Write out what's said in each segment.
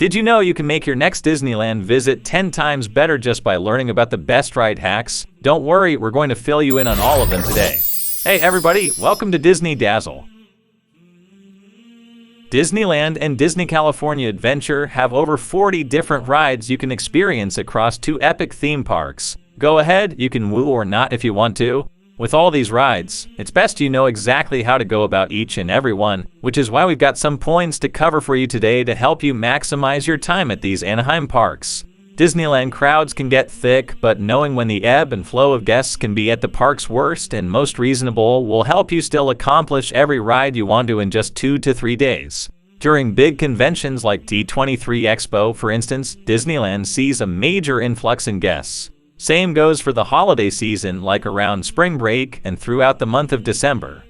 Did you know you can make your next Disneyland visit 10 times better just by learning about the best ride hacks? Don't worry, we're going to fill you in on all of them today. Hey everybody, welcome to Disney Dazzle. Disneyland and Disney California Adventure have over 40 different rides you can experience across 2 epic theme parks. Go ahead, you can woo or not if you want to. With all these rides, it's best you know exactly how to go about each and every one, which is why we've got some points to cover for you today to help you maximize your time at these Anaheim parks. Disneyland crowds can get thick, but knowing when the ebb and flow of guests can be at the park's worst and most reasonable will help you still accomplish every ride you want to in just 2 to 3 days. During big conventions like D23 Expo, for instance, Disneyland sees a major influx in guests. Same goes for the holiday season, like around spring break and throughout the month of December.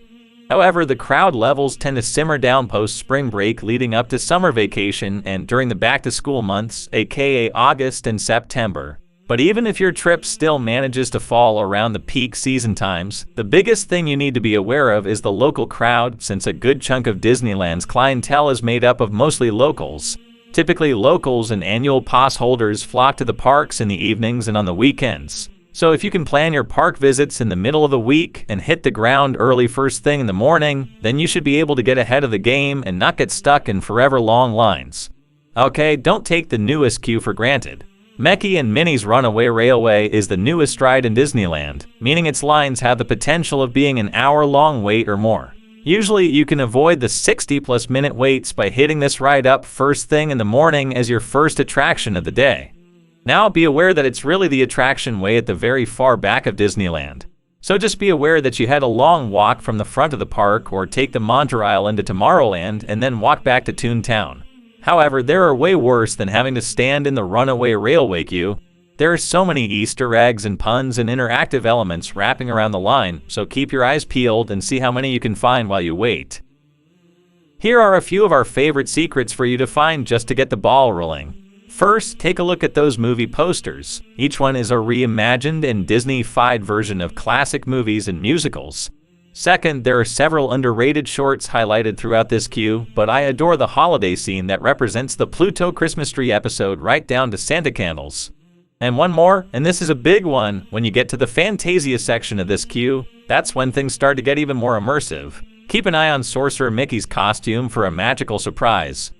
However, the crowd levels tend to simmer down post-spring break leading up to summer vacation and during the back-to-school months, aka August and September. But even if your trip still manages to fall around the peak season times, the biggest thing you need to be aware of is the local crowd, since a good chunk of Disneyland's clientele is made up of mostly locals. Typically, locals and annual pass holders flock to the parks in the evenings and on the weekends. So if you can plan your park visits in the middle of the week and hit the ground early first thing in the morning, then you should be able to get ahead of the game and not get stuck in forever long lines. Okay, don't take the newest queue for granted. Mickey and Minnie's Runaway Railway is the newest ride in Disneyland, meaning its lines have the potential of being an hour-long wait or more. Usually, you can avoid the 60+ minute waits by hitting this ride up first thing in the morning as your first attraction of the day. Now, be aware that it's really the attraction way at the very far back of Disneyland. So just be aware that you had a long walk from the front of the park or take the monorail into Tomorrowland and then walk back to Toontown. However, there are way worse than having to stand in the Runaway Railway queue. There are so many Easter eggs and puns and interactive elements wrapping around the line, so keep your eyes peeled and see how many you can find while you wait. Here are a few of our favorite secrets for you to find just to get the ball rolling. First, take a look at those movie posters. Each one is a reimagined and Disney-fied version of classic movies and musicals. Second, there are several underrated shorts highlighted throughout this queue, but I adore the holiday scene that represents the Pluto Christmas tree episode right down to Santa candles. And one more, and this is a big one, when you get to the Fantasia section of this queue, that's when things start to get even more immersive. Keep an eye on Sorcerer Mickey's costume for a magical surprise.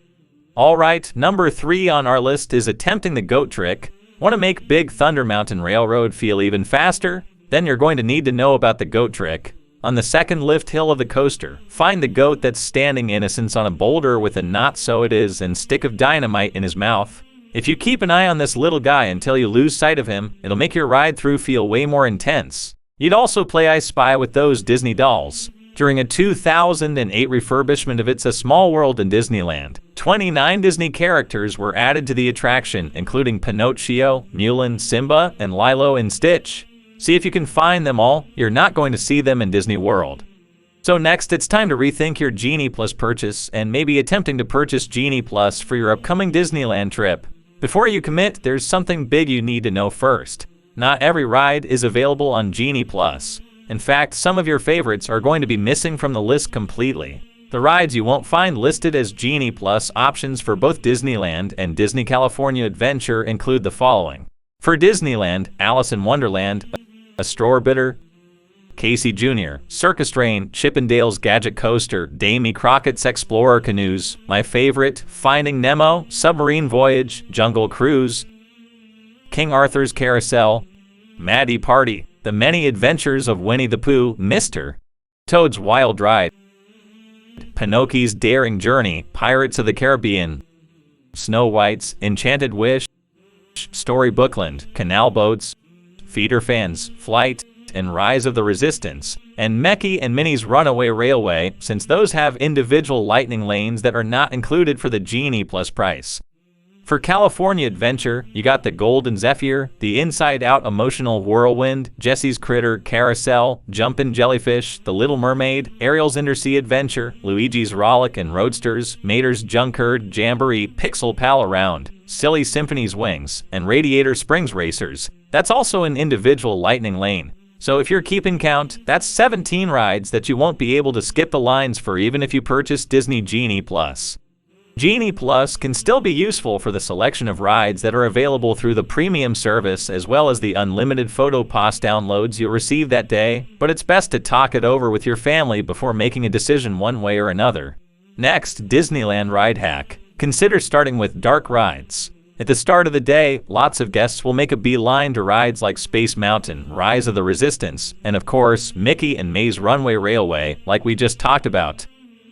Alright, number 3 on our list is attempting the goat trick. Want to make Big Thunder Mountain Railroad feel even faster? Then you're going to need to know about the goat trick. On the second lift hill of the coaster, find the goat that's standing innocent on a boulder with a not-so-it-is and stick of dynamite in his mouth. If you keep an eye on this little guy until you lose sight of him, it'll make your ride through feel way more intense. You'd also play I Spy with those Disney dolls. During a 2008 refurbishment of It's a Small World in Disneyland, 29 Disney characters were added to the attraction, including Pinocchio, Mulan, Simba, and Lilo and Stitch. See if you can find them all. You're not going to see them in Disney World. So next, it's time to rethink your Genie Plus purchase and maybe attempting to purchase Genie Plus for your upcoming Disneyland trip. Before you commit, there's something big you need to know first. Not every ride is available on Genie Plus. In fact, some of your favorites are going to be missing from the list completely. The rides you won't find listed as Genie Plus options for both Disneyland and Disney California Adventure include the following. For Disneyland, Alice in Wonderland, Astrorbiter, Casey Jr., Circus Train, Chippendale's Gadget Coaster, Davy Crockett's Explorer Canoes, my favorite, Finding Nemo, Submarine Voyage, Jungle Cruise, King Arthur's Carousel, Maddie Party, The Many Adventures of Winnie the Pooh, Mr. Toad's Wild Ride, Pinocchio's Daring Journey, Pirates of the Caribbean, Snow White's Enchanted Wish, Storybookland, Canal Boats, Feeder Fans, Flight, and Rise of the Resistance, and Mickey and Minnie's Runaway Railway, since those have individual lightning lanes that are not included for the Genie Plus price. For California Adventure, you got the Golden Zephyr, the Inside Out Emotional Whirlwind, Jesse's Critter Carousel, Jumpin' Jellyfish, The Little Mermaid, Ariel's Undersea Adventure, Luigi's Rollick and Roadsters, Mater's Junkyard Jamboree, Pixel Pal Around, Silly Symphony's Wings, and Radiator Springs Racers. That's also an individual lightning lane. So if you're keeping count, that's 17 rides that you won't be able to skip the lines for even if you purchase Disney Genie Plus. Genie Plus can still be useful for the selection of rides that are available through the premium service as well as the unlimited photo pass downloads you'll receive that day, but it's best to talk it over with your family before making a decision one way or another. Next, Disneyland Ride Hack. Consider starting with dark rides. At the start of the day, lots of guests will make a beeline to rides like Space Mountain, Rise of the Resistance, and of course, Mickey and May's Runway Railway, like we just talked about.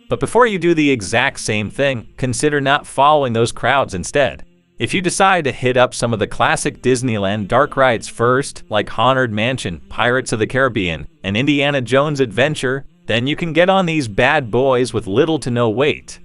But before you do the exact same thing, consider not following those crowds instead. If you decide to hit up some of the classic Disneyland dark rides first, like Haunted Mansion, Pirates of the Caribbean, and Indiana Jones Adventure, then you can get on these bad boys with little to no wait.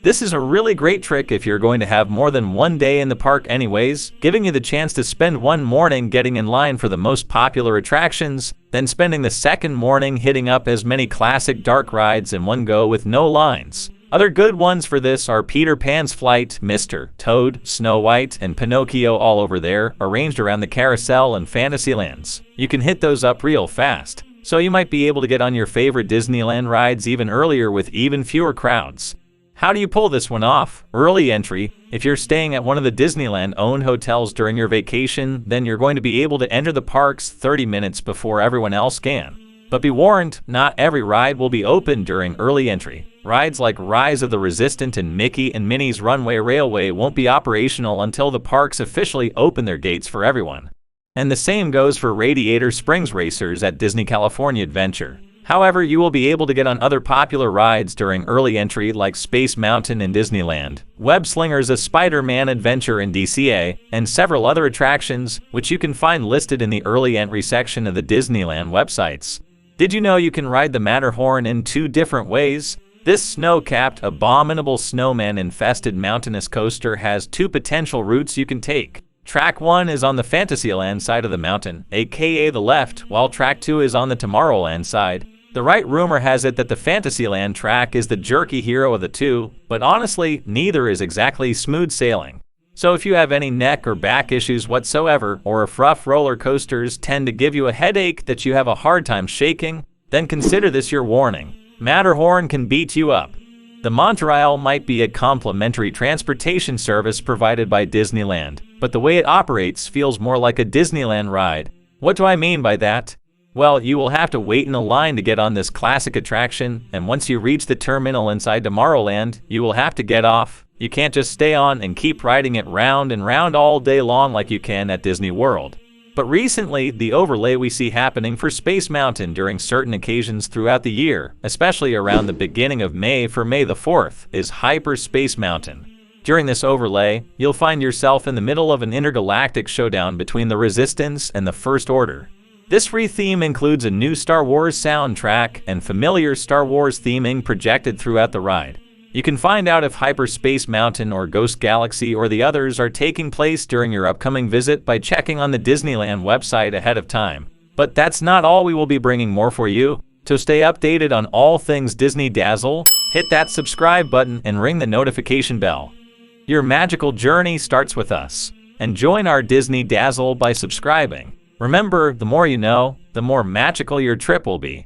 This is a really great trick if you're going to have more than one day in the park anyways, giving you the chance to spend one morning getting in line for the most popular attractions, then spending the second morning hitting up as many classic dark rides in one go with no lines. Other good ones for this are Peter Pan's Flight, Mr. Toad, Snow White, and Pinocchio all over there, arranged around the Carousel and Fantasylands. You can hit those up real fast, so you might be able to get on your favorite Disneyland rides even earlier with even fewer crowds. How do you pull this one off? Early entry. If you're staying at one of the Disneyland-owned hotels during your vacation, then you're going to be able to enter the parks 30 minutes before everyone else can. But be warned, not every ride will be open during early entry. Rides like Rise of the Resistance and Mickey and Minnie's Runway Railway won't be operational until the parks officially open their gates for everyone. And the same goes for Radiator Springs Racers at Disney California Adventure. However, you will be able to get on other popular rides during early entry like Space Mountain in Disneyland, Web Slingers A Spider-Man Adventure in DCA, and several other attractions, which you can find listed in the early entry section of the Disneyland websites. Did you know you can ride the Matterhorn in 2 different ways? This snow-capped, abominable snowman-infested mountainous coaster has 2 potential routes you can take. Track 1 is on the Fantasyland side of the mountain, aka the left, while Track 2 is on the Tomorrowland side. The right rumor has it that the Fantasyland track is the jerky hero of the 2, but honestly, neither is exactly smooth sailing. So if you have any neck or back issues whatsoever, or if rough roller coasters tend to give you a headache that you have a hard time shaking, then consider this your warning. Matterhorn can beat you up. The Monorail might be a complimentary transportation service provided by Disneyland, but the way it operates feels more like a Disneyland ride. What do I mean by that? Well, you will have to wait in a line to get on this classic attraction, and once you reach the terminal inside Tomorrowland, you will have to get off. You can't just stay on and keep riding it round and round all day long like you can at Disney World. But recently, the overlay we see happening for Space Mountain during certain occasions throughout the year, especially around the beginning of May for May the 4th, is Hyper Space Mountain. During this overlay, you'll find yourself in the middle of an intergalactic showdown between the Resistance and the First Order. This re-theme includes a new Star Wars soundtrack and familiar Star Wars theming projected throughout the ride. You can find out if Hyperspace Mountain or Ghost Galaxy or the others are taking place during your upcoming visit by checking on the Disneyland website ahead of time. But that's not all, we will be bringing more for you. To stay updated on all things Disney Dazzle, hit that subscribe button and ring the notification bell. Your magical journey starts with us. And join our Disney Dazzle by subscribing. Remember, the more you know, the more magical your trip will be.